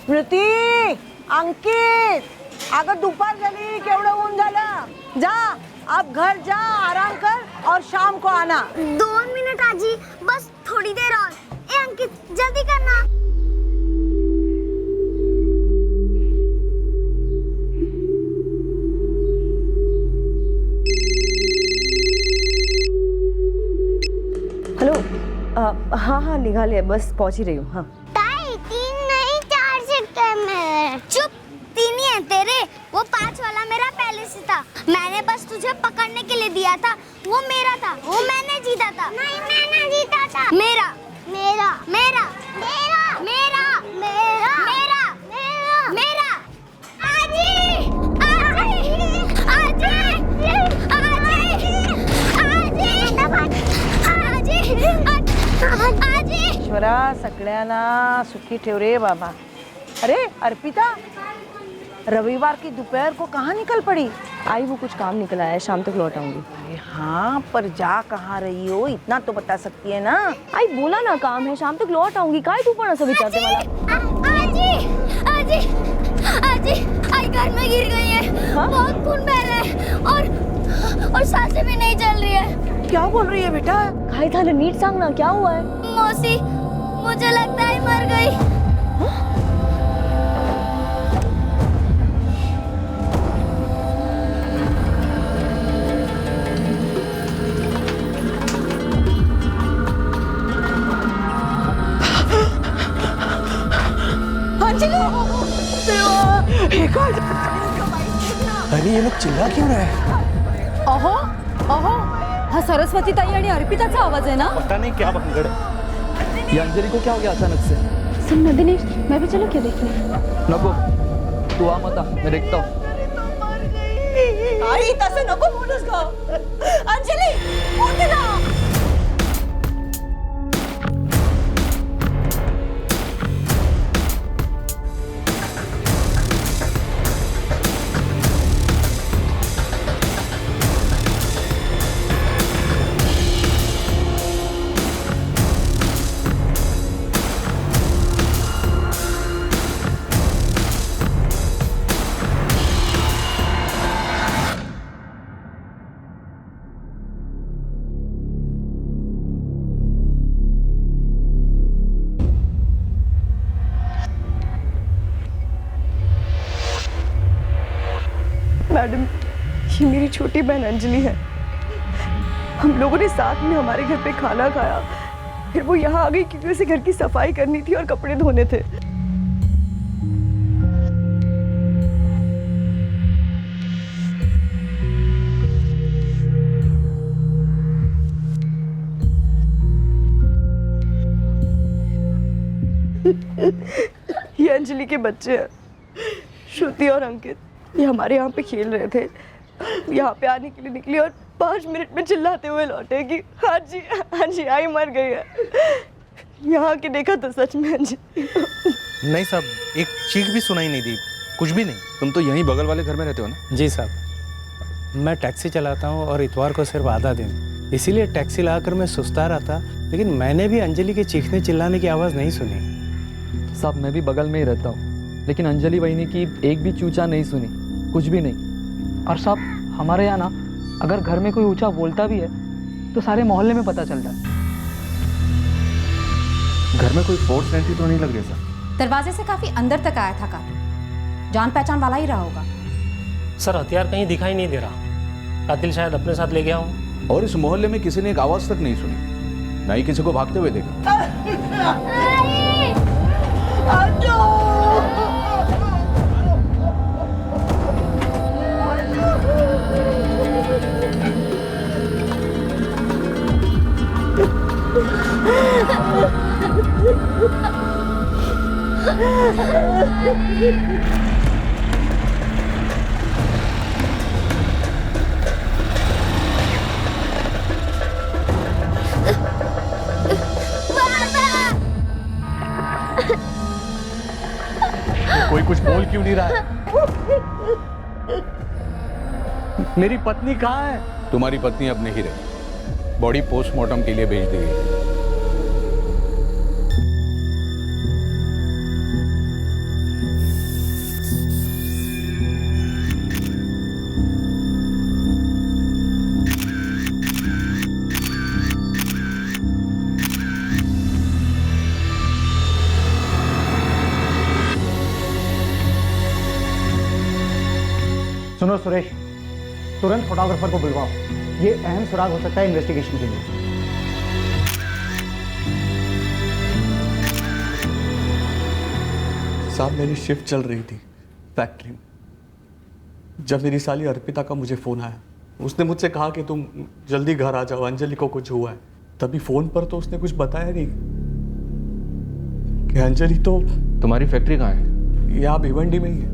स्मृती, अंकित, अगं दुपार झाली, केवढं ऊन झालं. जा अब घर जा, आराम कर और शाम को आना. 2 मिनट आजी, बस थोड़ी देर और. ए अंकित, जल्दी करना. हेलो. हाँ हाँ निघाली है, बस पहुंच ही रही हूँ. हाँ ताई 3 नहीं 4 सेक्टर में. चुप, 3 ही है तेरे. वो 5 वाला मेरा पहले से था. मैंने बस तुझे पकड़ने के लिए दिया था. वो मेरा था, वो मैंने जीता था. नहीं मैंने जीता था. मेरा मेरा मेरा मेरा मेरा मेरा मेरा मेरा मेरा. आजी आजी आजी आजी आजी आजी. ईश्वरा सगळ्यांना सुखी ठेव रे बाबा. अरे अर्पिता, रविवार की दोपहर को कहाँ निकल पड़ी? आई वो कुछ काम निकला है, शाम तक लौट आऊंगी. अरे हाँ, पर जा कहाँ रही हो इतना तो बता सकती है ना. आई बोला ना काम है, शाम तक लौट आऊंगी. काय तू पण असं विचारते मला? आजी आजी आजी आई घर में गिर गई है. हाँ? बहुत खून बह रहा है और सांसें भी नहीं चल रही है. क्या बोल रही है बेटा? काय झालं नीट सांग ना, क्या हुआ है? मौसी, मुझे लगता है मर गई. अरे ये लोग चिल्ला क्यों रहे हैं? अहो अहो, हा सरस्वती ताई आणि अर्पिताचा आवाज आहे ना? पता नहीं क्या भंगड़ है. ये अंजलि को क्या हो गया अचानक से? सुन ना दिनेश, मैं भी चलो क्या देखने. नको, तू आ मत आ, मैं देखता हूँ. आई तसं नको बोलूस ग. अंजली उठ ना. मैडम, ये मेरी छोटी बहन अंजलि है. हम लोगों ने साथ में हमारे घर पे खाना खाया, फिर वो यहाँ आ गई क्योंकि उसे घर की सफाई करनी थी और कपड़े धोने थे. ये अंजलि के बच्चे हैं, श्रुति और अंकित. ये हमारे यहाँ पे खेल रहे थे. यहाँ पे आने के लिए निकली और 5 मिनट में चिल्लाते हुए लौटे कि हाँ जी आई मर गई है. यहाँ के देखा तो सच में अंजलि. नहीं साहब, एक चीख भी सुनाई नहीं दी, कुछ भी नहीं. तुम तो यहीं बगल वाले घर में रहते हो ना? जी साहब, मैं टैक्सी चलाता हूँ और इतवार को सिर्फ आधा दिन, इसीलिए टैक्सी लगाकर मैं सुस्ता रहा था. लेकिन मैंने भी अंजलि के चीखने चिल्लाने की आवाज़ नहीं सुनी. साहब मैं भी बगल में ही रहता हूँ, लेकिन अंजलि बहनी की एक भी चूचा नहीं सुनी, कुछ भी नहीं. और साहब हमारे यहाँ ना अगर घर में कोई ऊंचा बोलता भी है तो सारे मोहल्ले में पता चलता है. घर में कोई फोर्स एंट्री तो नहीं लग रही सर? दरवाजे से काफी अंदर तक आया था कातिल. जान पहचान वाला ही रहा होगा. सर हथियार कहीं दिखाई नहीं दे रहा. कातिल शायद अपने साथ ले गया हो. और इस मोहल्ले में किसी ने एक आवाज तक नहीं सुनी, ना ही किसी को भागते हुए देखा. कोई कुछ बोल क्यों नहीं रहा है? मेरी पत्नी कहाँ है? तुम्हारी पत्नी अब नहीं रही, बॉडी पोस्टमार्टम के लिए भेज दी गई. सुनो सुरेश, तुरंत फोटोग्राफर को बुलवाओ। ये अहम सुराग हो सकता है इन्वेस्टिगेशन के लिए। साहब, मेरी शिफ्ट चल रही थी फैक्ट्री में, जब मेरी साली अर्पिता का मुझे फ़ोन आया। उसने मुझसे कहा कि तुम जल्दी घर आ जाओ, अंजलि को कुछ हुआ है। तभी फ़ोन पर तो उसने कुछ बताया नहीं कि अंजलि तो। तुम्हारी फैक्ट्री कहाँ है? यहाँ भिवंडी में ही है,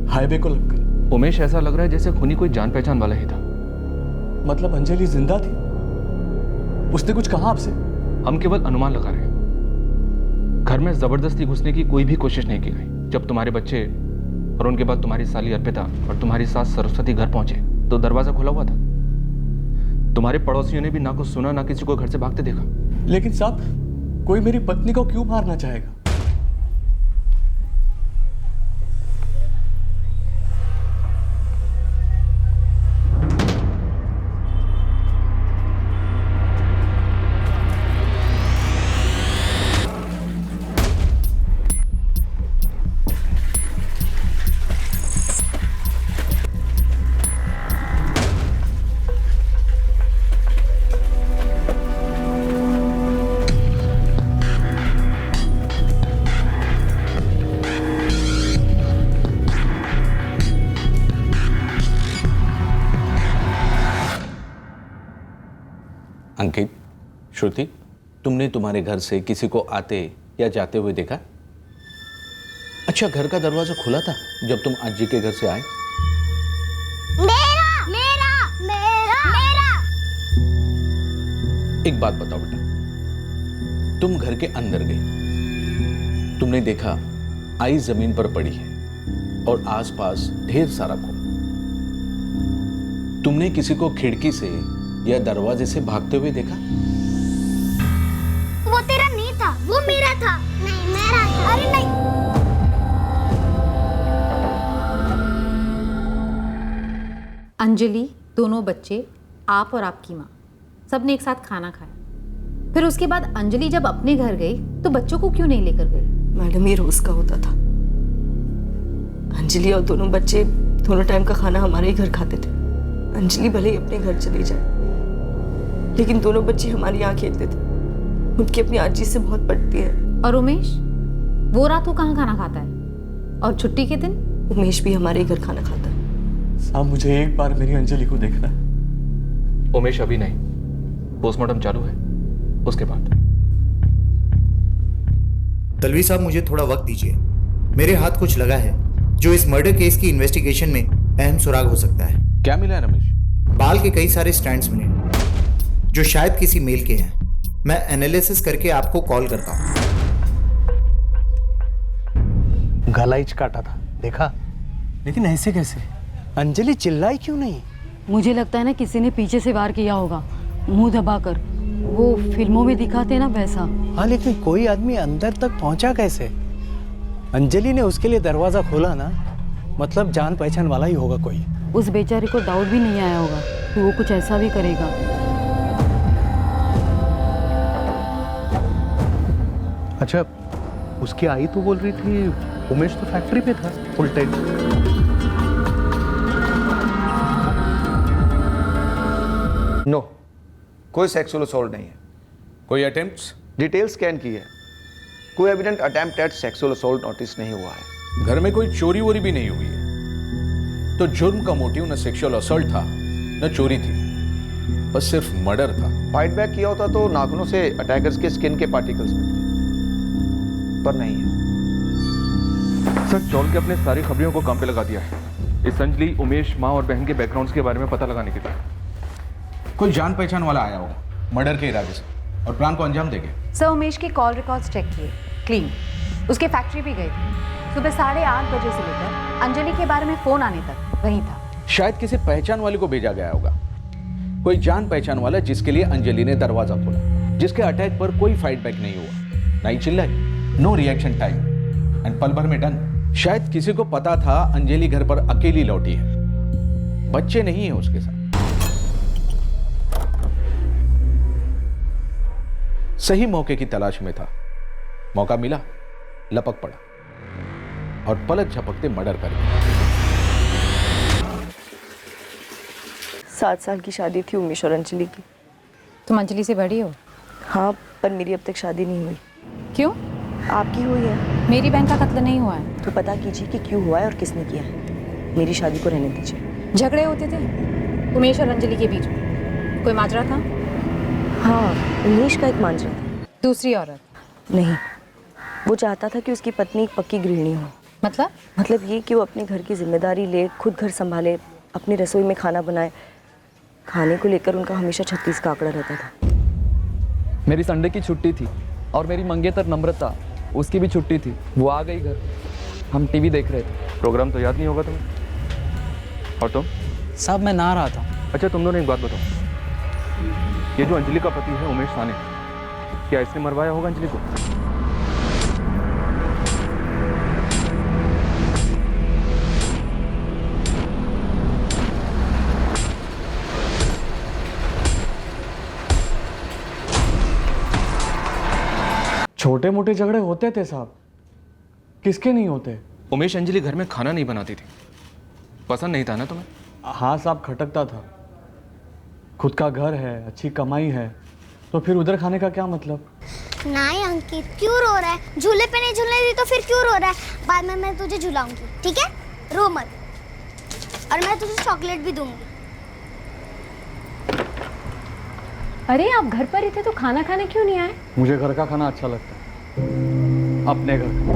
हाईवे को लगकर। उमेश, ऐसा लग रहा है जैसे खूनी कोई जान पहचान वाला ही था। मतलब अंजलि जिंदा थी? उसने कुछ कहा आपसे? हम केवल अनुमान लगा रहे हैं। घर में जबरदस्ती घुसने की कोई भी कोशिश नहीं की गई। जब तुम्हारे बच्चे और उनके बाद तुम्हारी साली अर्पिता और तुम्हारी सास सरस्वती घर पहुंचे तो दरवाजा खुला हुआ था। तुम्हारे पड़ोसियों ने भी ना कुछ सुना ना किसी को घर से भागते देखा। लेकिन साहब, कोई मेरी पत्नी को क्यों मारना चाहेगा? अंकित, श्रुति, तुमने तुम्हारे घर से किसी को आते या जाते हुए देखा? अच्छा, घर का दरवाजा खुला था जब तुम आज जी के घर से आए? मेरा मेरा मेरा मेरा एक बात बताओ बेटा, तुम घर के अंदर गई, तुमने देखा आई जमीन पर पड़ी है और आसपास ढेर सारा खून। तुमने किसी को खिड़की से या दरवाजे से भागते हुए देखा? वो तेरा नहीं था, वो मेरा था। नहीं, मेरा था। अरे नहीं। अंजलि, दोनों बच्चे, आप और आपकी माँ, सबने एक साथ खाना खाया। फिर उसके बाद अंजलि जब अपने घर गई तो बच्चों को क्यों नहीं लेकर गई? मैडम, ये रोज का होता था। अंजलि और दोनों बच्चे दोनों टाइम का खाना हमारे ही घर खाते थे। अंजलि भले ही अपने घर चली जाए, लेकिन दोनों बच्चे हमारे यहाँ खेलते थे। उनकी अपनी आजी से बहुत पड़ती है। और उमेश, वो रात को कहाँ खाना खाता है? और छुट्टी के दिन? उमेश भी हमारे ही घर खाना खाता है। साहब, मुझे एक बार मेरी अंजलि को देखना है। उमेश, अभी नहीं, पोस्टमार्टम चालू है, उसके बाद। तलवी साहब, मुझे थोड़ा वक्त दीजिए। मेरे हाथ कुछ लगा है जो इस मर्डर केस की इन्वेस्टिगेशन में अहम सुराग हो सकता है। क्या मिला है रमेश? बाल के कई सारे स्ट्रैंड्स मिले जो शायद किसी मेल के हैं। मैं एनालिसिस करके आपको कॉल करता हूं। गलाइच काटा था, देखा? लेकिन ऐसे कैसे? अंजलि चिल्लाई क्यों नहीं? मुझे लगता है ना किसी ने पीछे से वार किया होगा, मुंह दबाकर। वो फिल्मों में दिखाते ना वैसा। हाँ, लेकिन कोई आदमी अंदर तक पहुंचा कैसे? अंजलि ने उसके लिए दरवाजा खोला ना, मतलब जान पहचान वाला ही होगा कोई। उस बेचारे को डाउट भी नहीं आया होगा कि वो कुछ ऐसा भी करेगा। अच्छा, उसकी आई तो बोल रही थी उमेश तो फैक्ट्री पे था फुल टाइम। नो, कोई सेक्सुअल असॉल्ट नहीं है। कोई अटेम्प्ट्स? डिटेल स्कैन की है, कोई evident attempt at sexual assault notice नहीं हुआ है। घर में कोई चोरी वोरी भी नहीं हुई है, तो जुर्म का मोटिव न सेक्सुअल असॉल्ट था न चोरी थी, बस सिर्फ मर्डर था। फाइट बैक किया होता तो नाखूनों से अटैकर्स के स्किन के पार्टिकल्स मिलते, पर नहीं है। सर, चौल के अपने सारी खबरियों को काम पे लगा दिया है, इस अंजलि, उमेश, माँ और बहन के बैकग्राउंड्स के बारे में पता लगाने के लिए। कोई जान पहचान वाला आया होगा मर्डर के इरादे से और प्लान को अंजाम देंगे। सर, उमेश के कॉल रिकॉर्ड्स चेक किए, क्लीन। उसके फैक्ट्री भी गए थे। सुबह 8:30 बजे से लेकर अंजलि के बारे में फोन आने तक वहीं था। शायद किसी पहचान वाले को भेजा गया होगा, कोई जान पहचान वाला जिसके लिए अंजलि ने दरवाजा खोला, जिसके अटैक पर कोई फाइट बैक नहीं हुआ, नहीं चिल्लाई, नो रिएक्शन टाइम एंड पल भर में डन। शायद किसी को पता था अंजलि घर पर अकेली लौटी है, बच्चे नहीं है उसके साथ। सही मौके की तलाश में था, मौका मिला, लपक पड़ा और पलक झपकते मर्डर कर दिया। 7 साल की शादी थी उमेश और अंजलि की। तुम अंजलि से बड़ी हो? हाँ, पर मेरी अब तक शादी नहीं हुई। क्यों? आपकी हुई है। मेरी बहन का कत्ल नहीं हुआ है। तो पता कीजिए कि क्यों हुआ है और किसने किया है। मेरी शादी को रहने दीजिए। झगड़े होते थे उमेश और अंजलि के बीच में? कोई माजरा था? हाँ, उमेश का एक मांझा था। दूसरी औरत? नहीं, वो चाहता था कि उसकी पत्नी एक पक्की गृहिणी हो। मतलब ये कि वो अपने घर की जिम्मेदारी ले, खुद घर संभाले, अपनी रसोई में खाना बनाए। खाने को लेकर उनका हमेशा 36 का आंकड़ा रहता था। मेरी संडे की छुट्टी थी और मेरी मंगेतर नम्रता, उसकी भी छुट्टी थी। वो आ गई घर, हम टीवी देख रहे थे। प्रोग्राम तो याद नहीं होगा तुम्हें? और तुम? साहब मैं नहा रहा था। अच्छा, तुम दोनों एक बात बताओ, ये जो अंजलि का पति है उमेश साने, क्या इसने मरवाया होगा अंजलि को? छोटे मोटे झगड़े होते थे साहब, किसके नहीं होते। उमेश अंजलि घर में खाना नहीं बनाती थी, पसंद नहीं था ना तुम्हें? हाँ साहब, खटकता था। खुद का घर है, अच्छी कमाई है, तो फिर उधर खाने का क्या मतलब। नहीं अंकित, क्यों रो रहा है? झूले पे नहीं झूलने दी तो फिर क्यों रो रहा है? बाद में मैं तुझे झुलाऊंगी, ठीक है? रो मत। और मैं तुझे चॉकलेट भी दूंगी। अरे आप घर पर ही थे तो खाना खाने क्यों नहीं आए? मुझे घर का खाना अच्छा लगता है, अपने घर का।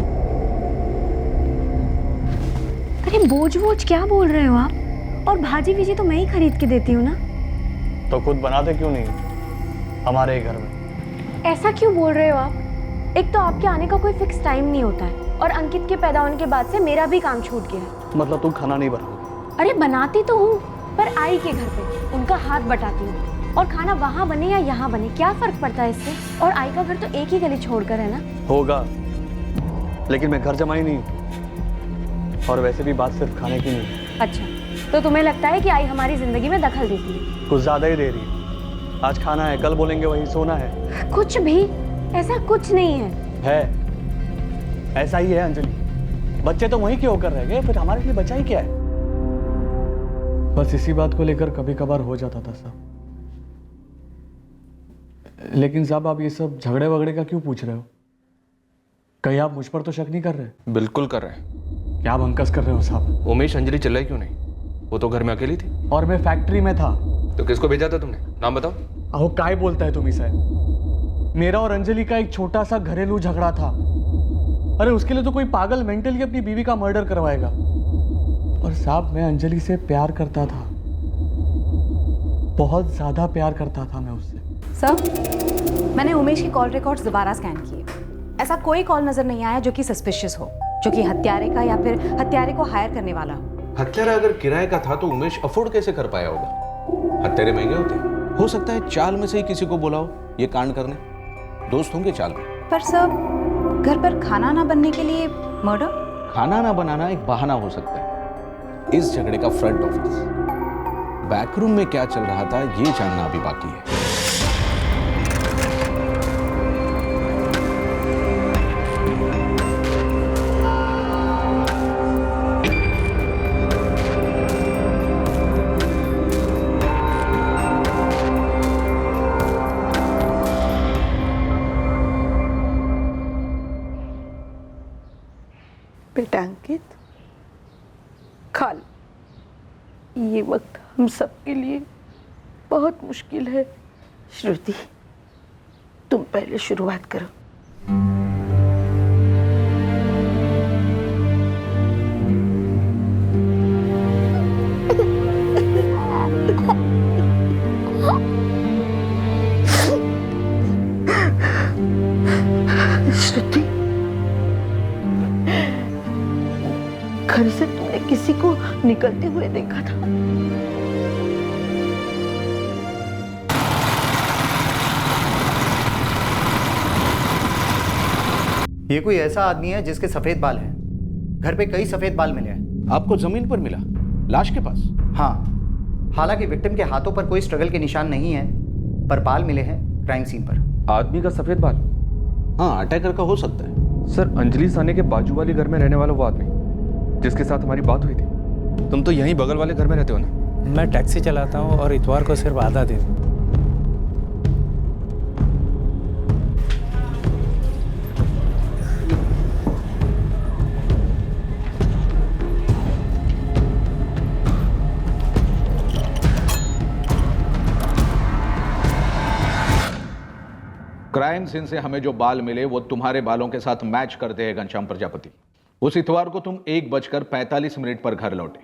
अरे बोझ क्या बोल रहे हो आप? और भाजी भीजी तो मैं ही खरीद के देती हूँ ना। तो खुद बनाते क्यों नहीं हमारे घर में? ऐसा क्यों बोल रहे हो आप? एक तो आपके आने का कोई फिक्स टाइम नहीं होता है, और अंकित के पैदा होने के बाद से मेरा भी काम छूट गया है। मतलब तुम खाना नहीं बनाओगी? अरे बनाती तो हूँ, पर आई के घर पे उनका हाथ बटाती हूँ। और खाना वहाँ बने या यहाँ बने क्या फर्क पड़ता है इससे? और आई का घर तो एक ही गली छोड़कर है ना। होगा, लेकिन मैं घर जमाई नहीं हूँ। और वैसे भी बात सिर्फ खाने की नहीं। अच्छा, तो तुम्हें लगता है कि आई हमारी जिंदगी में दखल देती है? कुछ ज्यादा ही दे रही है। आज खाना है, कल बोलेंगे वही सोना है। कुछ भी, ऐसा कुछ नहीं है। ऐसा ही है अंजलि। बच्चे तो वहीं के होकर रह गए, फिर हमारे लिए बचा ही क्या है। बस इसी बात को लेकर कभी कभार हो जाता था साहब। लेकिन साहब, आप ये सब झगड़े वगड़े का क्यों पूछ रहे हो? कहीं आप मुझ पर तो शक नहीं कर रहे? बिल्कुल कर रहे हैं। क्या बंकस कर रहे हो साहब? उमेश अंजलि चिल्लाई क्यों नहीं? वो तो घर में अकेली थी। और मैं फैक्ट्री में था। तो किसको भेजा था तुमने? नाम बताओ। अहो, काय बोलता है तुम इसे? मेरा और अंजलि का एक छोटा सा घरेलू झगड़ा था। अरे उसके लिए तो कोई पागल मेंटली अपनी बीवी का मर्डर करवाएगा। और साहब, मैं अंजलि से प्यार करता था, बहुत ज्यादा प्यार करता था मैं उससे। सर, मैंने उमेश की कॉल रिकॉर्ड्स दोबारा स्कैन किए। ऐसा कोई कॉल नजर नहीं आया जो कि सस्पिशियस हो, जो कि हत्यारे का या फिर हत्यारे को हायर करने वाला हो। हत्यारा अगर किराए का था तो उमेश अफोर्ड कैसे कर पाया होगा? हत्यारे महंगे होते, हो सकता है चाल में से ही किसी को बुलाओ ये कांड करने। दोस्त होंगे चाल में। पर सर, घर पर खाना ना बनने के लिए मर्डर? खाना ना बनाना एक बहाना हो सकता है। इस झगड़े का फ्रंट ऑफिस, बैकरूम में क्या चल रहा था ये जानना अभी बाकी है। बेटा अंकित, खा लो। ये वक्त हम सबके लिए बहुत मुश्किल है। श्रुति, तुम पहले शुरुआत करो। श्रुति, घर से तुमने किसी को निकलते हुए देखा था? ये कोई ऐसा आदमी है जिसके सफेद बाल हैं। घर पे कई सफेद बाल मिले हैं। आपको जमीन पर मिला, लाश के पास? हाँ, हालांकि विक्टिम के हाथों पर कोई स्ट्रगल के निशान नहीं है, पर बाल मिले हैं क्राइम सीन पर। आदमी का सफेद बाल? हाँ, अटैकर का हो सकता है। सर, अंजलि साने के बाजू वाले घर में रहने वाला वो आदमी जिसके साथ हमारी बात हुई थी। तुम तो यहीं बगल वाले घर में रहते हो ना? मैं टैक्सी चलाता हूँ और इतवार को सिर्फ आधा दिन। क्राइम सीन से हमें जो बाल मिले वो तुम्हारे बालों के साथ मैच करते हैं घनश्याम प्रजापति। उस इतवार को तुम 1:45 पर घर लौटे।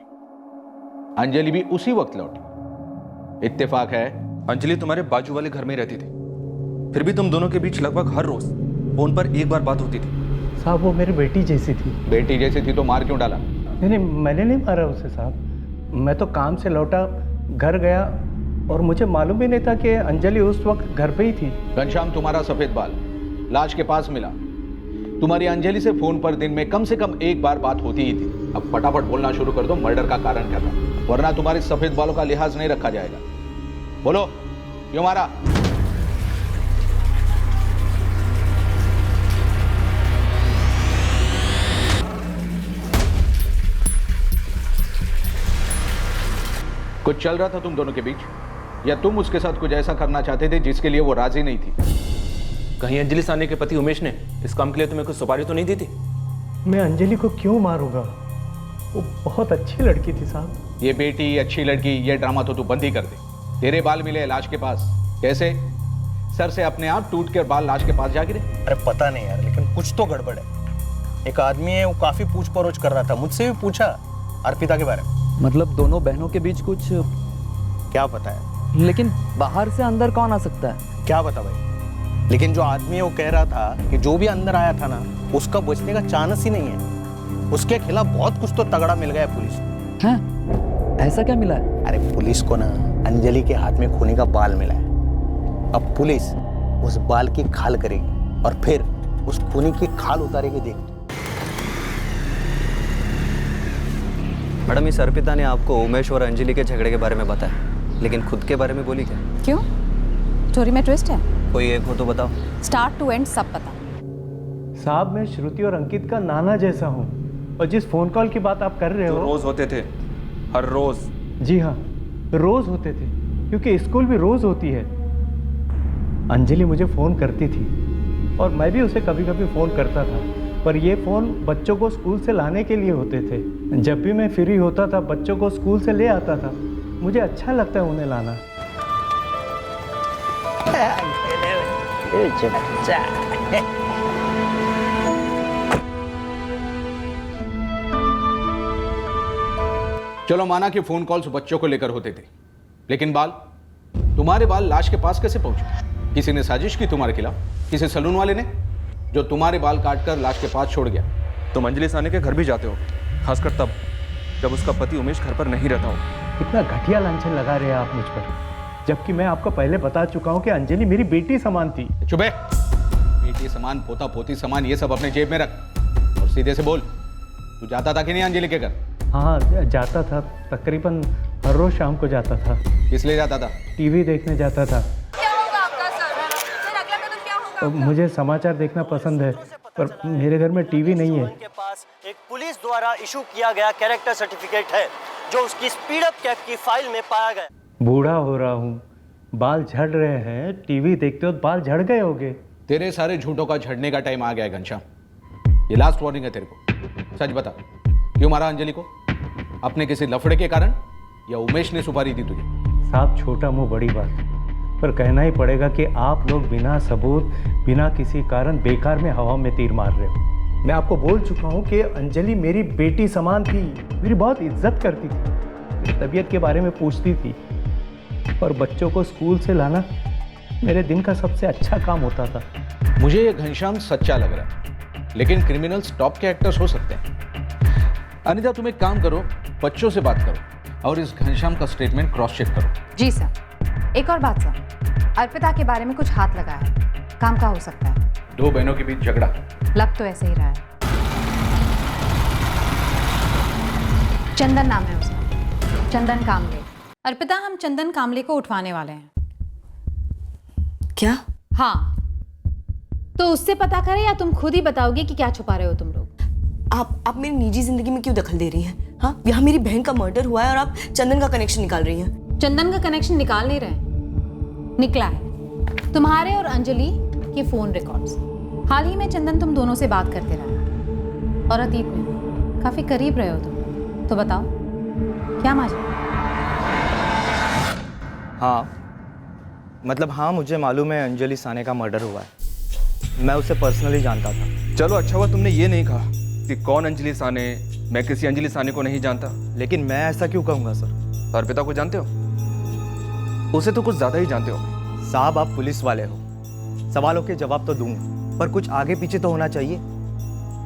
अंजलि भी उसी वक्त लौटी। इत्तेफाक है? अंजलि तुम्हारे बाजू वाले घर में रहती थी, फिर भी तुम दोनों के बीच लगभग हर रोज फोन पर एक बार बात होती थी। साहब वो मेरी बेटी जैसी थी। बेटी जैसी थी तो मार क्यों डाला? नहीं, मैंने नहीं मारा उसे साहब। मैं तो काम से लौटा, घर गया और मुझे मालूम ही नहीं था कि अंजलि उस वक्त घर पे ही थी। घनश्याम, तुम्हारा सफेद बाल लाश के पास मिला। तुम्हारी अंजलि से फोन पर दिन में कम से कम एक बार बात होती ही थी। अब फटाफट बोलना शुरू कर दो, मर्डर का कारण क्या था, वरना तुम्हारे सफेद बालों का लिहाज नहीं रखा जाएगा। बोलो, क्यों मारा? कुछ चल रहा था तुम दोनों के बीच, या तुम उसके साथ कुछ ऐसा करना चाहते थे जिसके लिए वो राजी नहीं थी? कहीं अंजलि सानी के पति उमेश ने इस काम के लिए तुम्हें कुछ सुपारी तो नहीं दी थी? मैं अंजलि को क्यों मारूंगा? वो बहुत अच्छी लड़की थी साहब। ये बेटी, अच्छी लड़की, ये ड्रामा तो तू बंद ही कर दे। तेरे बाल मिले लाश के पास, कैसे? सर से अपने आप टूट कर बाल लाश के पास जा गिरे? अरे पता नहीं यार, लेकिन कुछ तो गड़बड़ है। एक आदमी है, वो काफी पूछ परोछ कर रहा था, मुझसे भी पूछा अर्पिता के बारे में। मतलब दोनों बहनों के बीच कुछ? क्या पता है, लेकिन बाहर से अंदर कौन आ सकता है? क्या पता भाई, लेकिन जो आदमी है वो कह रहा था कि जो भी अंदर आया था ना, उसका बचने का चांस ही नहीं है। उसके खिलाफ बहुत कुछ तो तगड़ा मिल गया पुलिस को। हैं? ऐसा क्या मिला है? अरे पुलिस को ना अंजलि के हाथ में खूनी का बाल मिला है। अब पुलिस उस बाल की खाल करेगी और फिर उस खूनी की खाल उतारेगी। देख मैडम, इस अर्पिता ने आपको उमेश और अंजलि के झगड़े के बारे में बताया, लेकिन खुद के बारे में बोली क्या? क्यों? स्टोरी में ट्विस्ट है? कोई एक हो तो बताओ। स्टार्ट टू एंड सब पता। साहब मैं श्रुति और अंकित का नाना जैसा हूँ, और जिस फोन कॉल की बात आप कर रहे हो, रोज होते थे, हर रोज। जी हाँ, रोज होते थे, क्योंकि स्कूल भी रोज होती है। अंजलि मुझे फोन करती थी और मैं भी उसे कभी कभी फोन करता था, पर ये फोन बच्चों को स्कूल से लाने के लिए होते थे। जब भी मैं फ्री होता था, बच्चों को स्कूल से ले आता था। मुझे अच्छा लगता है उन्हें लाना। चलो माना कि फोन कॉल्स बच्चों को लेकर होते थे, लेकिन बाल, तुम्हारे बाल लाश के पास कैसे पहुंचे? किसी ने साजिश की तुम्हारे खिलाफ? किसी सलून वाले ने, जो तुम्हारे बाल काटकर लाश के पास छोड़ गया? तुम अंजलि सानी के घर भी जाते हो, खासकर तब जब उसका पति उमेश घर पर नहीं रहता हो। इतना घटिया लांछन लगा रहे हैं आप मुझ पर, जबकि मैं आपको पहले बता चुका हूं कि अंजलि मेरी बेटी समान थी। चुप है। बेटी समान, पोता पोती समान, ये सब अपने जेब में रख और सीधे से बोल, तू जाता था कि नहीं अंजलि के घर? हाँ जाता था, तकरीबन हर रोज शाम को जाता था। किस लिए जाता था? टीवी देखने जाता था। क्या होगा आपका सर? फिर अगला कदम क्या होगा? मुझे समाचार देखना पसंद है, पर मेरे घर में टीवी नहीं है। के पास एक पुलिस द्वारा इशू किया गया कैरेक्टर सर्टिफिकेट है, जो उसकी स्पीड अप कैब की फाइल में पाया गया। बूढ़ा हो रहा हूँ, बाल झड़ रहे हैं, टीवी देखते हो बाल झड़ गए होंगे। तेरे सारे झूठों का झड़ने का टाइम आ गया है घनश्याम। ये लास्ट वार्निंग है तेरे को। सच बता, क्यों मारा अंजलि को? अपने किसी लफड़े के कारण, या उमेश ने सुपारी दी तुझे? साहब छोटा मुंह बड़ी बात, पर कहना ही पड़ेगा कि आप लोग बिना सबूत, बिना किसी कारण बेकार में हवा में तीर मार रहे हो। मैं आपको बोल चुका हूँ कि अंजलि मेरी बेटी समान थी, मेरी बहुत इज्जत करती थी, मेरी तबीयत के बारे में पूछती थी, और बच्चों को स्कूल से लाना मेरे दिन का सबसे अच्छा काम होता था। मुझे ये घनश्याम सच्चा लग रहा है, लेकिन क्रिमिनल्स टॉप के एक्टर्स हो सकते हैं। अनिता, तुम एक काम करो, बच्चों से बात करो और इस घनश्याम का स्टेटमेंट क्रॉस चेक करो। जी सर। एक और बात सर, अर्पिता के बारे में कुछ हाथ लगा है, काम का हो सकता है। दो बहनों के बीच झगड़ा? लग तो ऐसे ही रहा है। चंदन नाम है उसका, चंदन कामले। अर्पिता, हम चंदन कामले को उठवाने वाले हैं। क्या? हाँ, तो उससे पता करें या तुम खुद ही बताओगे कि क्या छुपा रहे हो तुम लोग? आप मेरी निजी जिंदगी में क्यों दखल दे रही हैं? हाँ, यहाँ मेरी बहन का मर्डर हुआ है और आप चंदन का कनेक्शन निकाल रही हैं। चंदन का कनेक्शन निकाल नहीं रहे, निकला है। तुम्हारे और अंजलि के फोन रिकॉर्ड्स। हाल ही में चंदन तुम दोनों से बात करते रहा और अतीत में काफी करीब रहे हो तुम। तो बताओ क्या माजरा? हाँ, मतलब हाँ, मुझे मालूम है अंजलि साने का मर्डर हुआ है। मैं उसे पर्सनली जानता था। चलो अच्छा हुआ तुमने ये नहीं कहा कि कौन अंजलि साने। मैं किसी अंजलि साने को नहीं जानता। लेकिन मैं ऐसा क्यों कहूँगा सर? अर्पिता को जानते हो? उसे तो कुछ ज्यादा ही जानते हो। साहब आप पुलिस वाले हो, सवालों के जवाब तो दूंगा, पर कुछ आगे पीछे तो होना चाहिए।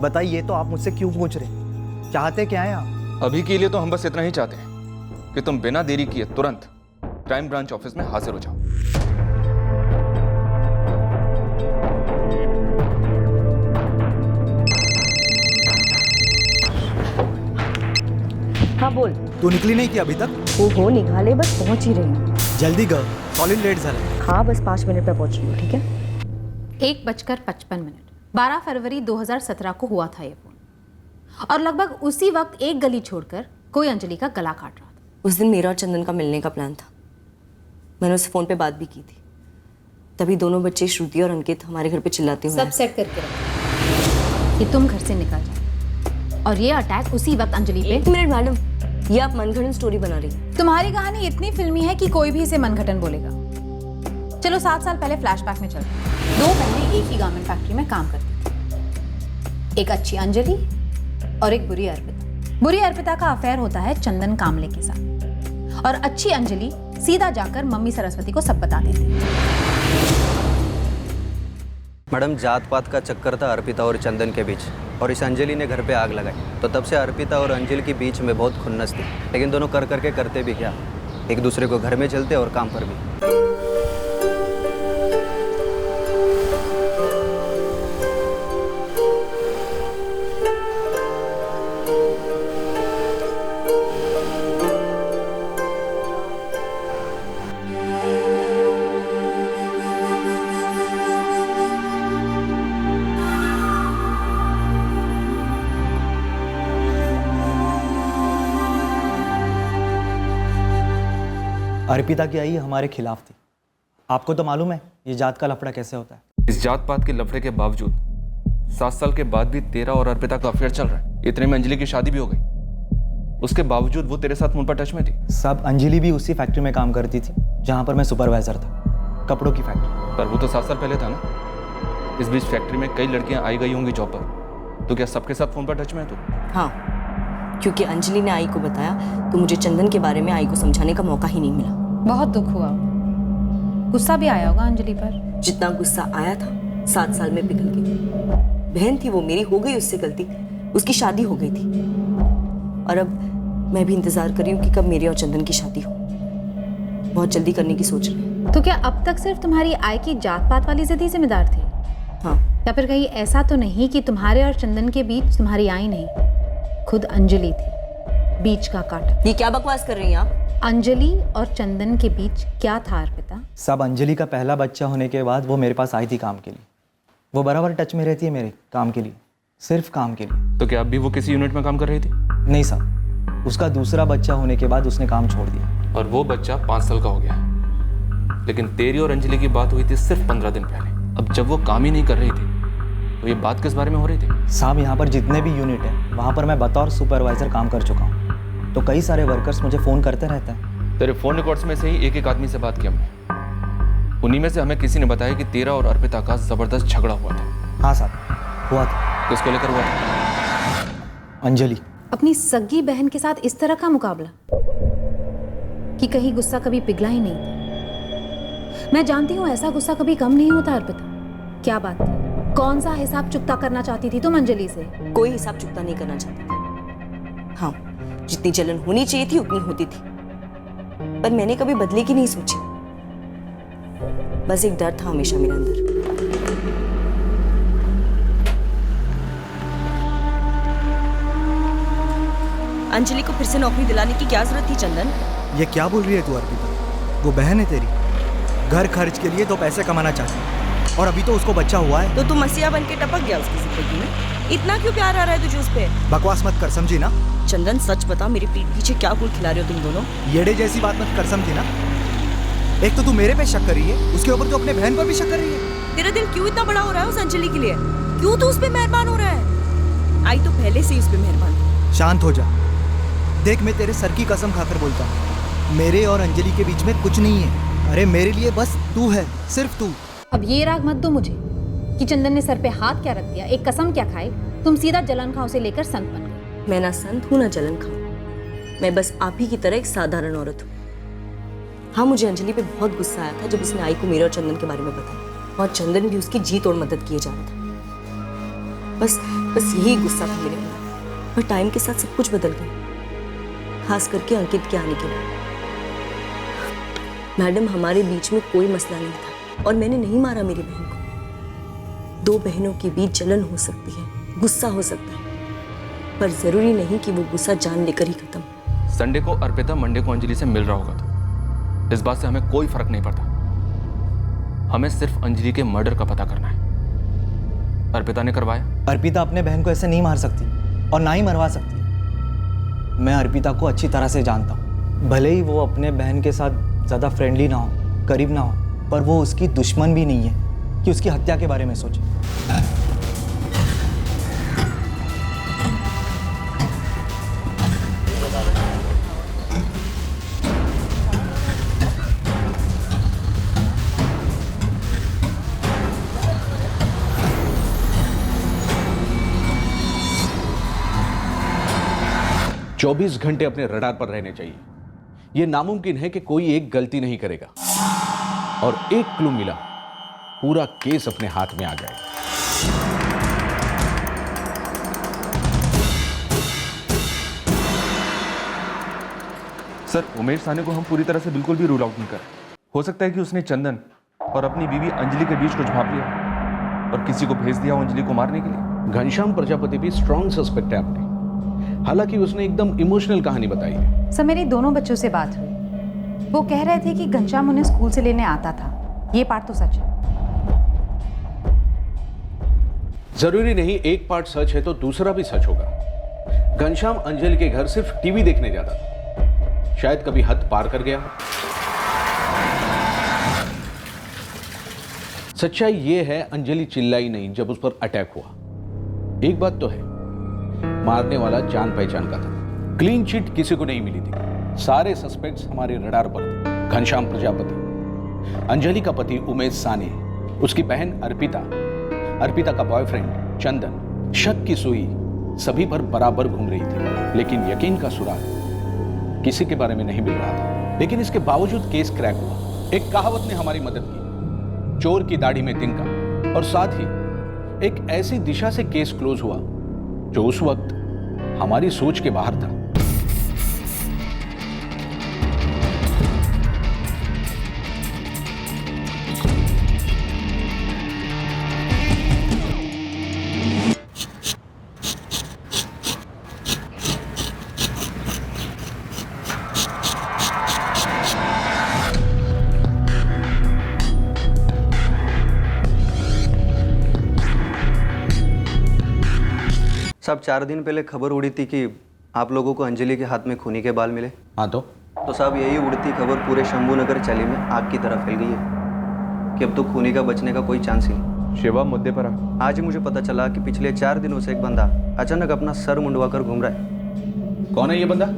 बताइए तो आप मुझसे क्यों पूछ रहे? चाहते क्या है आप? अभी के लिए तो हम बस इतना ही चाहते हैं कि तुम बिना देरी किए तुरंत क्राइम ब्रांच ऑफिस में हाजिर हो जाओ। हाँ बोल। तू निकली नहीं थी अभी तक? हो निकाले, बस पहुंच ही रही हूँ। जल्दी कर, सॉलिड लेट झाला। हाँ बस 5 मिनट में पहुंच रही हूँ, ठीक है? 1:55 12 फरवरी 2017 को हुआ था ये फोन, और लगभग उसी वक्त एक गली छोड़कर कोई अंजलि का गला काट रहा था। उस दिन मेरा और चंदन का मिलने का प्लान था। मैंने उससे फोन पे बात भी की थी। तभी दोनों बच्चे श्रुति और अंकित हमारे घर पे चिल्लाते हुए सब सेट करके रखो कि तुम घर से निकल जाओ, और ये अटैक उसी वक्त अंजलि पे। 1 मिनट मैडम, ये आप मनगढ़ंत स्टोरी बना रही हैं। तुम्हारी कहानी इतनी फिल्मी है कि कोई भी इसे मनगढ़ंत बोलेगा। चलो 7 साल पहले फ्लैशबैक में चलते हैं। 2 बहनें एक ही गारमेंट फैक्ट्री में काम करती थी। एक अच्छी अंजलि और एक बुरी अर्पिता। बुरी अर्पिता का अफेयर होता है चंदन कामले के साथ, और अच्छी अंजलि सीधा जाकर मम्मी सरस्वती को सब बता देती है। मैडम, जात पात का चक्कर था अर्पिता और चंदन के बीच, और इस अंजलि ने घर पे आग लगाई। तो तब से अर्पिता और अंजलि के बीच में बहुत खुन्नस थी। लेकिन दोनों कर करके करते भी क्या, एक दूसरे को घर में चलते और काम पर भी। अर्पिता की आई हमारे खिलाफ थी। आपको तो मालूम है ये जात का लफड़ा कैसे होता है। इस जात पात के लफड़े के बावजूद 7 साल के बाद भी तेरा और अर्पिता का अफेयर चल रहा है। इतने में अंजलि की शादी भी हो गई। उसके बावजूद वो तेरे साथ फोन पर टच में थी। सब अंजलि भी उसी फैक्ट्री में काम करती थी जहां पर मैं सुपरवाइजर था, कपड़ों की फैक्ट्री। पर वो तो 7 साल पहले था ना। इस बीच फैक्ट्री में कई लड़कियां आई गई होंगी जॉब पर, तो क्या सबके साथ फोन पर टच में है तू? हाँ, क्योंकि अंजलि ने आई को बताया तो मुझे चंदन के बारे में आई को समझाने का मौका ही नहीं मिला। बहुत दुख हुआ, गुस्सा भी आया होगा अंजलि पर। जितना गुस्सा आया था 7 साल में पिघल गई। बहन थी वो मेरी, हो गई उससे गलती, उसकी शादी हो गई थी। और अब मैं भी इंतजार कर रही हूँ कि कब मेरी और चंदन की शादी हो। बहुत जल्दी करने की सोच रही हूँ। तो क्या अब तक सिर्फ तुम्हारी आय की जात पात वाली जिद ही जिम्मेदार थी? हाँ। या फिर कहीं ऐसा तो नहीं कि तुम्हारे और चंदन के बीच तुम्हारी आय नहीं, खुद अंजलि थी बीच का कांटा? ये क्या बकवास कर रही हैं आप? अंजलि और चंदन के बीच क्या था अर्पिता? सब अंजलि का पहला बच्चा होने के बाद वो मेरे पास आई थी काम के लिए। वो बराबर टच में रहती है मेरे काम के लिए, सिर्फ काम के लिए। तो क्या अब भी वो किसी यूनिट में काम कर रही थी? नहीं साहब, उसका दूसरा बच्चा होने के बाद उसने काम छोड़ दिया। और वो बच्चा 5 साल का हो गया। लेकिन तेरी और अंजलि की बात हुई थी सिर्फ 15 दिन पहले। अब जब वो काम ही नहीं कर रही थी तो ये बात किस बारे में हो रही थी? साहब यहाँ पर जितने भी यूनिट हैं वहाँ पर मैं बतौर सुपरवाइजर काम कर चुका हूँ। तो कई सारे वर्कर्स मुझे फ़ोन करते रहते हैं। तेरे फ़ोन रिकॉर्ड्स में से ही एक आदमी से बात की हमने। उन्हीं में से हमें किसी ने बताया कि तेरा और अर्पिता का ज़बरदस्त झगड़ा हुआ था। हाँ साहब, हुआ था। किसको लेकर हुआ था? अंजलि। अपनी सगी बहन के साथ इस तरह का मुकाबला कि कहीं गुस्सा कभी पिघला ही नहीं था। मैं जानती हूँ ऐसा गुस्सा कभी कम नहीं होता अर्पिता। क्या बात थी? कौन सा हिसाब चुकता करना चाहती थी तुम अंजलि से? कोई हिसाब चुकता नहीं करना चाहती थी। हाँ, जितनी जलन होनी चाहिए थी उतनी होती थी, पर मैंने कभी बदले की नहीं सोची। बस एक डर था हमेशा मेरे अंदर। अंजलि को फिर से नौकरी दिलाने की क्या जरूरत थी चंदन? ये क्या बोल रही है तू अर्पिता? वो बहन है तेरी, घर खर्च के लिए तो पैसे कमाना चाहती है, और अभी तो उसको बच्चा हुआ है। तो तू मसीहा बन के टपक गया उसकी जिंदगी में। इतना क्यों प्यार आ रहा है तुझे उस पे? बकवास मत कर, समझी ना? चंदन सच बता, मेरी पीठ पीछे क्या गुल खिला रहे हो तुम दोनों? येड़े जैसी बात मत कर, समझी ना? एक तो तू मेरे पे शक कर रही है, उसके ऊपर तो अपने बहन पर भी शक कर रही है। तेरा दिल क्यों इतना बड़ा हो रहा है उस अंजलि के लिए? क्यों तू उस पे मेहरबान हो रहा है? आई तो पहले से ही उस पे मेहरबान। शांत हो जा। देख, मैं तेरे सर की कसम खाकर बोलता हूँ, मेरे और अंजलि के बीच में कुछ नहीं है। अरे मेरे लिए बस तू है, सिर्फ तू। अब ये राग मत दो मुझे कि चंदन ने सर पे हाथ क्या रख दिया, एक कसम क्या खाए, तुम सीधा जलन खाओ से लेकर संत बन गए। मैं ना संत हूँ ना जलन खाऊं, मैं बस आप ही की तरह एक साधारण औरत हूँ। हाँ, मुझे अंजलि पे बहुत गुस्सा आया था जब उसने आई को मेरे और चंदन के बारे में बताया, और चंदन भी उसकी जी तोड़ मदद किए जा रहा था। बस यही गुस्सा था मेरे अंदर। पर टाइम के साथ सब कुछ बदल गया, खास करके अंकित के आने के बाद। मैडम, हमारे बीच में कोई मसला नहीं था और मैंने नहीं मारा मेरी बहन को। दो बहनों के बीच जलन हो सकती है, गुस्सा हो सकता है, पर जरूरी नहीं कि वो गुस्सा जान लेकर ही खत्म। संडे को अर्पिता मंडे को अंजलि से मिल रहा होगा तो इस बात से हमें कोई फर्क नहीं पड़ता। हमें सिर्फ अंजलि के मर्डर का पता करना है। अर्पिता ने करवाया? अर्पिता अपने बहन को ऐसे नहीं मार सकती और ना ही मरवा सकती। मैं अर्पिता को अच्छी तरह से जानता हूँ। भले ही वो अपने बहन के साथ ज़्यादा फ्रेंडली ना हो, करीब ना हो, पर वो उसकी दुश्मन भी नहीं है कि उसकी हत्या के बारे में सोचे। 24 घंटे अपने रडार पर रहने चाहिए। यह नामुमकिन है कि कोई एक गलती नहीं करेगा और एक क्लू मिला, पूरा केस अपने हाथ में आ जाएगा। सर, उमेश साने को हम पूरी तरह से बिल्कुल भी रूल आउट नहीं कर। हो सकता है कि उसने चंदन और अपनी बीवी अंजलि के बीच कुछ भाप लिया और किसी को भेज दिया अंजलि को मारने के लिए। घनश्याम प्रजापति भी स्ट्रॉन्ग सस्पेक्ट है अपने, हालांकि उसने एकदम इमोशनल कहानी बताई है। सर, मेरी दोनों बच्चों से बात हुई, वो कह रहे थे कि घनश्याम उन्हें स्कूल से लेने आता था। ये पार्ट तो सच है। जरूरी नहीं एक पार्ट सच है तो दूसरा भी सच होगा। घनश्याम अंजलि के घर सिर्फ टीवी देखने जाता था, शायद कभी हद पार कर गया। सच्चाई यह है, अंजलि चिल्लाई नहीं जब उस पर अटैक हुआ। एक बात तो है, मारने वाला जान पहचान का था। क्लीन चिट किसी को नहीं मिली थी। सारे सस्पेक्ट्स हमारे रडार पर थे। घनश्याम प्रजापति, अंजलि का पति उमेश साने, उसकी बहन अर्पिता, अर्पिता का बॉयफ्रेंड चंदन, शक की सुई सभी पर बराबर घूम रही थी, लेकिन यकीन का सुराग किसी के बारे में नहीं मिल रहा था। लेकिन इसके बावजूद केस क्रैक हुआ। एक कहावत ने हमारी मदद की, चोर की दाढ़ी में तिनका, और साथ ही एक ऐसी दिशा से केस क्लोज हुआ जो उस वक्त हमारी सोच के बाहर था। साहब, 4 दिन पहले खबर उड़ी थी कि आप लोगों को अंजलि के हाथ में खूनी के बाल मिले। हाँ तो साहब, यही उड़ती खबर पूरे शंभू नगर चली में आग की तरह फैल गई है कि अब तो खूनी का बचने का कोई चांस ही नहीं। शिवा, मुद्दे पर आ। आज ही मुझे पता चला कि पिछले 4 दिनों से एक बंदा अचानक अपना सर मुंडवा कर घूम रहा है। कौन है ये बंदा?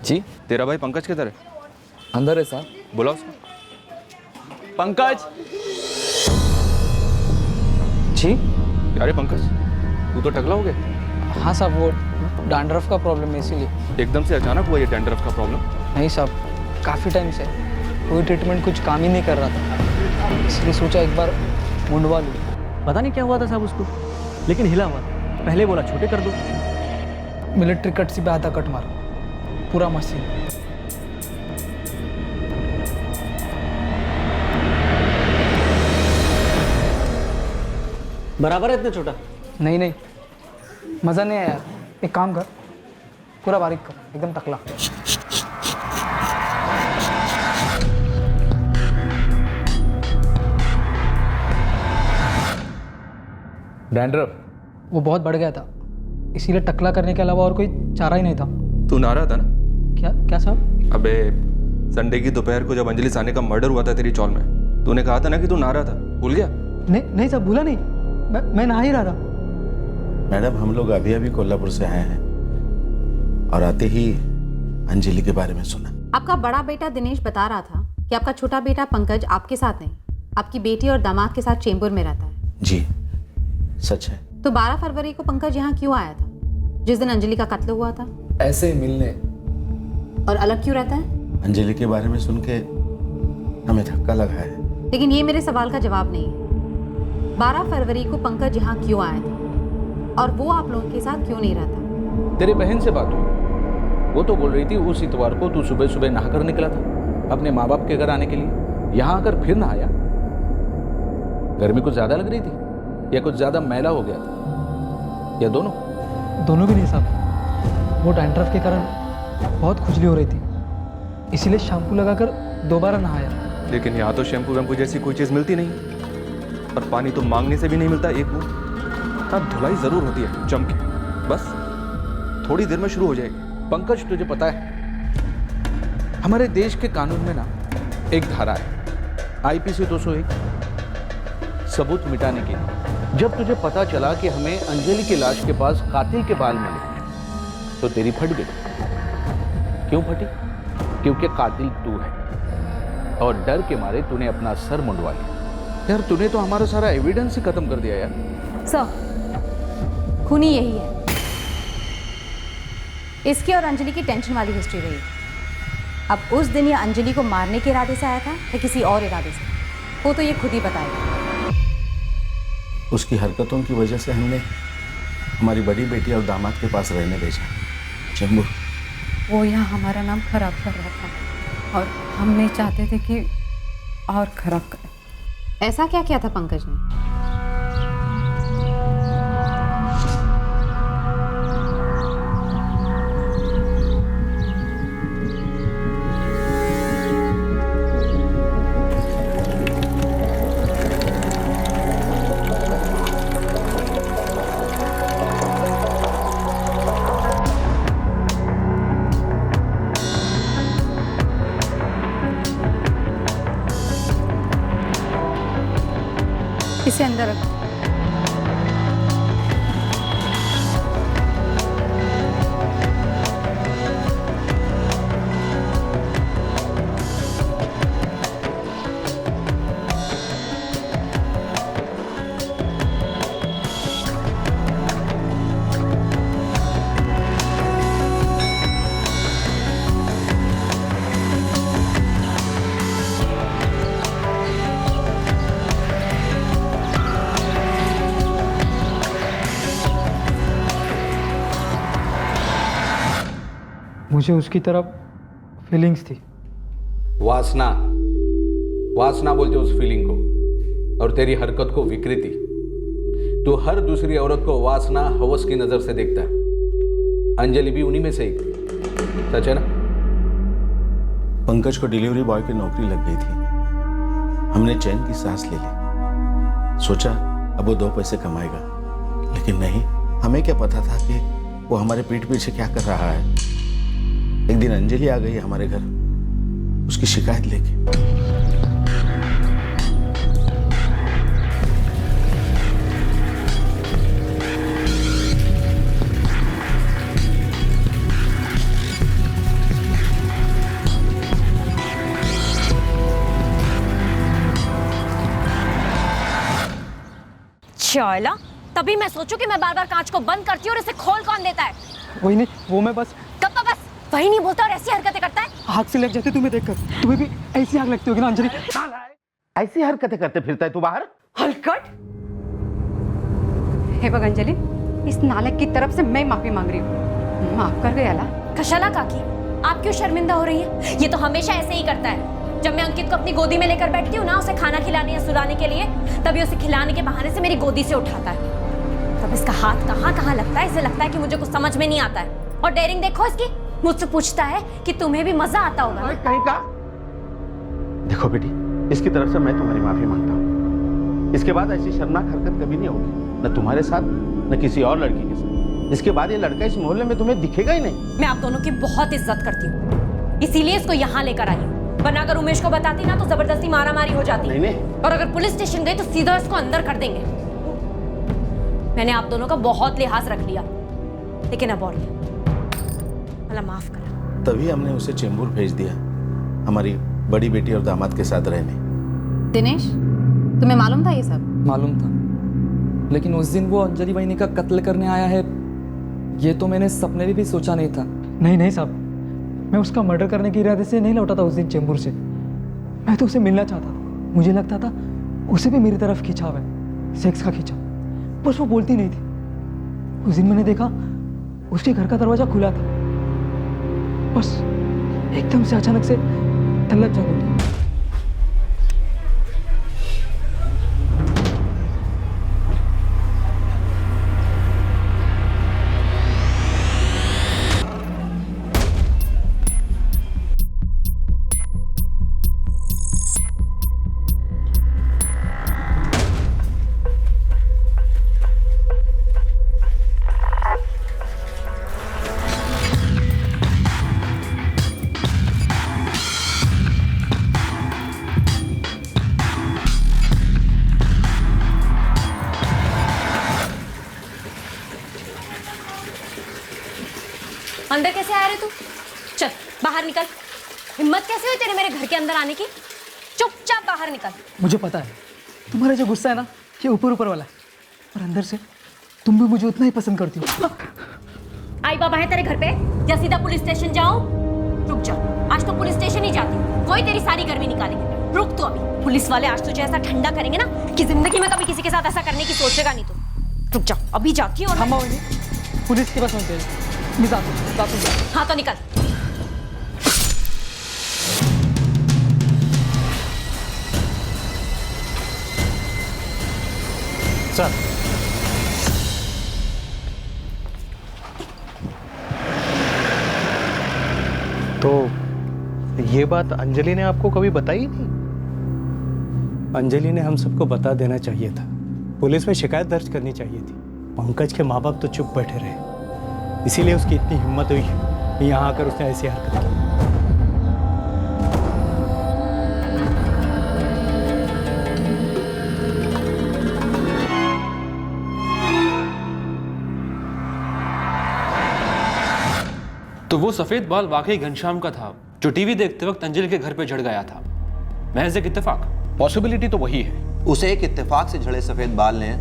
जी, तेरा भाई पंकज किधर है? अंदर है साहब। बुलाओ उसको। पंकज जी। अरे पंकज, तू तो टकला हो गया। हाँ साहब, वो डैंड्रफ का प्रॉब्लम है इसीलिए। एकदम से अचानक हुआ ये डैंड्रफ का प्रॉब्लम? नहीं साहब, काफ़ी टाइम से कोई ट्रीटमेंट कुछ काम ही नहीं कर रहा था, इसलिए सोचा एक बार मुंडवा लूँ। पता नहीं क्या हुआ था साहब उसको, लेकिन हिला हुआ। पहले बोला छोटे कर दो। मिलिट्री कट से पे आधा कट मारो, पूरा मशीन। बराबर है इतना छोटा? नहीं नहीं, मज़ा नहीं आया यार। एक काम कर, पूरा बारीक कर, एकदम तकला। डैंड्रफ वो बहुत बढ़ गया था, इसीलिए टकला करने के अलावा और कोई चारा ही नहीं था। तू ना रहा था ना? क्या क्या साहब? अबे संडे की दोपहर को जब अंजलि साने का मर्डर हुआ था तेरी चौल में, तूने कहा था ना कि तू ना रहा था, भूल गया? नहीं नहीं साहब, भूला नहीं, मैं नहा ही रहा था। मैडम हम लोग अभी अभी कोल्हापुर से आए हैं और आते ही अंजलि के बारे में सुना। आपका बड़ा बेटा दिनेश बता रहा था कि आपका छोटा बेटा पंकज आपके साथ नहीं, आपकी बेटी और दामाद के साथ चेंबूर में रहता है। जी सच है। तो 12 फरवरी को पंकज यहाँ क्यों आया था, जिस दिन अंजलि का कत्ल हुआ था? ऐसे ही मिलने। और अलग क्यों रहता है? अंजलि के बारे में सुन के हमें धक्का लगा है। लेकिन ये मेरे सवाल का जवाब नहीं है। 12 फरवरी को पंकज यहाँ क्यों आया था और वो आप लोगों के साथ क्यों नहीं रहता? तेरे बहन से बात हुई, वो तो बोल रही थी उस इतवार को तू सुबह सुबह नहा कर निकला था अपने माँ बाप के घर आने के लिए, यहाँ आकर फिर नहाया। गर्मी कुछ ज्यादा लग रही थी या कुछ ज्यादा मैला हो गया था, या दोनों? दोनों भी नहीं साहब, वो डैंड्रफ के कारण बहुत खुजली हो रही थी, इसीलिए शैम्पू लगाकर दोबारा नहाया। लेकिन यहाँ तो शैम्पू वैम्पू जैसी कोई चीज़ मिलती नहीं, और पानी तो मांगने से भी नहीं मिलता एक बूंद। हाँ धुलाई जरूर होती है जम के, बस थोड़ी देर में शुरू हो जाएगी। पंकज तुझे पता है हमारे देश के कानून में ना एक धारा है IPC 201, सबूत मिटाने के लिए। जब तुझे पता चला कि हमें अंजलि की लाश के पास कातिल के बाल मिले तो तेरी फट गई। क्यों फटी? क्योंकि कातिल तू है और डर के मारे तूने अपना सर मुंडवा लिया। यार तूने तो हमारा सारा एविडेंस ही खत्म कर दिया यार। सर खूनी यही है, इसकी और अंजलि की टेंशन वाली हिस्ट्री रही। अब उस दिन ये अंजलि को मारने के इरादे से आया था या किसी और इरादे से, वो तो ये खुद ही बताएगा। उसकी हरकतों की वजह से हमने हमारी बड़ी बेटी और दामाद के पास रहने भेजा चेंबूर। वो यहाँ हमारा नाम खराब कर रहा था और हम नहीं चाहते थे कि और खराब करे। ऐसा क्या किया था पंकज ने? इसे अंदर रखो। मुझे उसकी तरफ फीलिंग्स थी। वासना, वासना बोलते उस फीलिंग को, और तेरी हरकत को विकृति। तो हर दूसरी औरत को वासना हवस की नजर से देखता है। अंजलि भी उन्हीं में से एक थी, सच है ना? पंकज को डिलीवरी बॉय की नौकरी लग गई थी। हमने चैन की सांस ले ली, सोचा अब वो 2 पैसे कमाएगा, लेकिन नहीं। हमें क्या पता था कि वो हमारे पीठ पीछे क्या कर रहा है। एक दिन अंजलि आ गई हमारे घर उसकी शिकायत लेके। चला, तभी मैं सोचूं कि मैं बार बार कांच को बंद करती हूँ और इसे खोल कौन देता है। वही नहीं, वो मैं बस तब तो बस वही नहीं बोलता और ऐसी हरकतें करता है। आग से लग जाती तुम्हें देखकर। तुम्हें भी ऐसी आग लगती होगी ना अंजलि? ऐसी हरकतें करते फिरता है तू बाहर। हलकट। हे बघ अंजलि, इस नालायक की तरफ से मैं माफी मांग रही हूँ। माफ कर गया ला। कशाला काकी, आप क्यों शर्मिंदा हो रही हैं? ये तो हमेशा ऐसे ही करता है। जब मैं अंकित को अपनी गोदी में लेकर बैठती हूँ ना उसे खाना खिलाने या सुलाने के लिए, तभी उसे खिलाने के बहाने से मेरी गोदी से उठाता है। तब इसका हाथ कहाँ कहाँ लगता है, इसे लगता है कि मुझे कुछ समझ में नहीं आता है। और डेयरिंग देखो इसकी, मुझसे पूछता है कि तुम्हें भी मजा आता होगा ना? कहीं का देखो बेटी, इसकी तरफ से मैं तुम्हारी माफी मांगता हूँ। इसके बाद ऐसी शर्मनाक हरकत कभी नहीं होगी, न तुम्हारे साथ न किसी और लड़की के साथ। इसके बाद ये लड़का इस मोहल्ले में तुम्हें दिखेगा ही नहीं। मैं आप दोनों की बहुत इज्जत करती हूँ, इसीलिए इसको यहाँ लेकर आई हूँ। वरना अगर उमेश को बताती ना तो जबरदस्ती मारामारी हो जाती। नहीं। और अगर पुलिस स्टेशन गई तो सीधा इसको अंदर कर देंगे। मैंने आप दोनों का बहुत लिहाज रख लिया, लेकिन अब और अल्लाह माफ करा। तभी हमने उसे चेंबूर भेज दिया हमारी बड़ी बेटी और दामाद के साथ रहने। दिनेश, तुम्हें मालूम था ये सब? मालूम था, लेकिन उस दिन वो अंजलि वहीनी का कत्ल करने आया है, ये तो मैंने सपने में भी सोचा नहीं था। नहीं साहब, मैं उसका मर्डर करने के इरादे से नहीं लौटा था उस दिन चेंबूर से। मैं तो उसे मिलना चाहता था। मुझे लगता था उसे भी मेरी तरफ खिंचाव है, सेक्स का खिंचाव, बस वो बोलती नहीं थी। उस दिन मैंने देखा उसके घर का दरवाजा खुला था, बस एकदम से अचानक से तलब जाग उठी। अंदर कैसे आ रहे तू? चल बाहर निकल। हिम्मत कैसे हुई तेरे मेरे घर के अंदर आने की? चुपचाप बाहर निकल। मुझे पता है तुम्हारा जो गुस्सा है ना ये ऊपर ऊपर वाला है, और अंदर से तुम भी मुझे उतना ही पसंद करती हो। आई बाबा है तेरे घर पे या सीधा पुलिस स्टेशन जाओ? रुक जा, आज तो पुलिस स्टेशन ही जाती हूँ, वही तेरी सारी गर्मी निकालेंगे। रुक तू अभी, पुलिस वाले आज तुझे ऐसा ठंडा करेंगे ना कि जिंदगी में कभी किसी के साथ ऐसा करने की सोचेगा नहीं तू। रुक जा, अभी जाती हूँ। पुलिस के पास होते हैं, मैं जाता हूँ। हाँ तो निकल। सर, तो ये बात अंजलि ने आपको कभी बताई नहीं? अंजलि ने हम सबको बता देना चाहिए था, पुलिस में शिकायत दर्ज करनी चाहिए थी। पंकज के माँ बाप तो चुप बैठे रहे, इसीलिए उसकी इतनी हिम्मत हुई कि यहाँ आकर उसने ऐसी हरकत की। तो वो सफेद बाल वाकई घनश्याम का था जो टीवी देखते वक्त अंजलि के घर पे झड़ गया था। महज एक इत्तेफाक? पॉसिबिलिटी तो वही है। उसे एक इत्तेफाक से झड़े सफेद बाल ने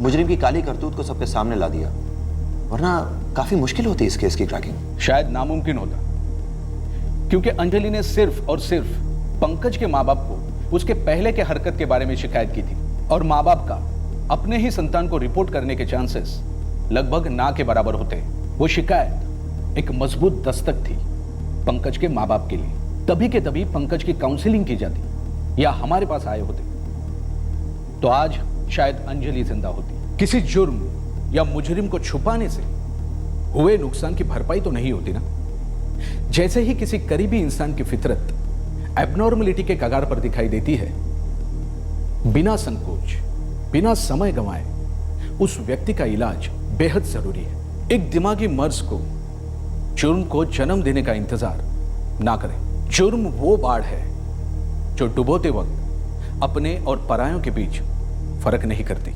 मुजरिम की काली करतूत को सबके सामने ला दिया, वरना काफी मुश्किल होती इस केस की क्रैकिंग। शायद नामुमकिन होता, क्योंकि अंजलि ने सिर्फ और सिर्फ पंकज के माँ बाप को उसके पहले के हरकत के बारे में शिकायत की थी, और माँ बाप का अपने ही संतान को रिपोर्ट करने के चांसेस लगभग ना के बराबर होते। वो शिकायत एक मजबूत दस्तक थी पंकज के माँ बाप के लिए। तभी के तभी पंकज की काउंसलिंग की जाती या हमारे पास आए होते तो आज शायद अंजलि जिंदा होती। किसी जुर्म या मुजरिम को छुपाने से हुए नुकसान की भरपाई तो नहीं होती ना। जैसे ही किसी करीबी इंसान की फितरत एबनॉर्मलिटी के कगार पर दिखाई देती है, बिना संकोच, बिना समय गंवाए उस व्यक्ति का इलाज बेहद जरूरी है। एक दिमागी मर्ज को, जुर्म को जन्म देने का इंतजार ना करें। जुर्म वो बाढ़ है जो डुबोते वक्त अपने और परायों के बीच फर्क नहीं करती।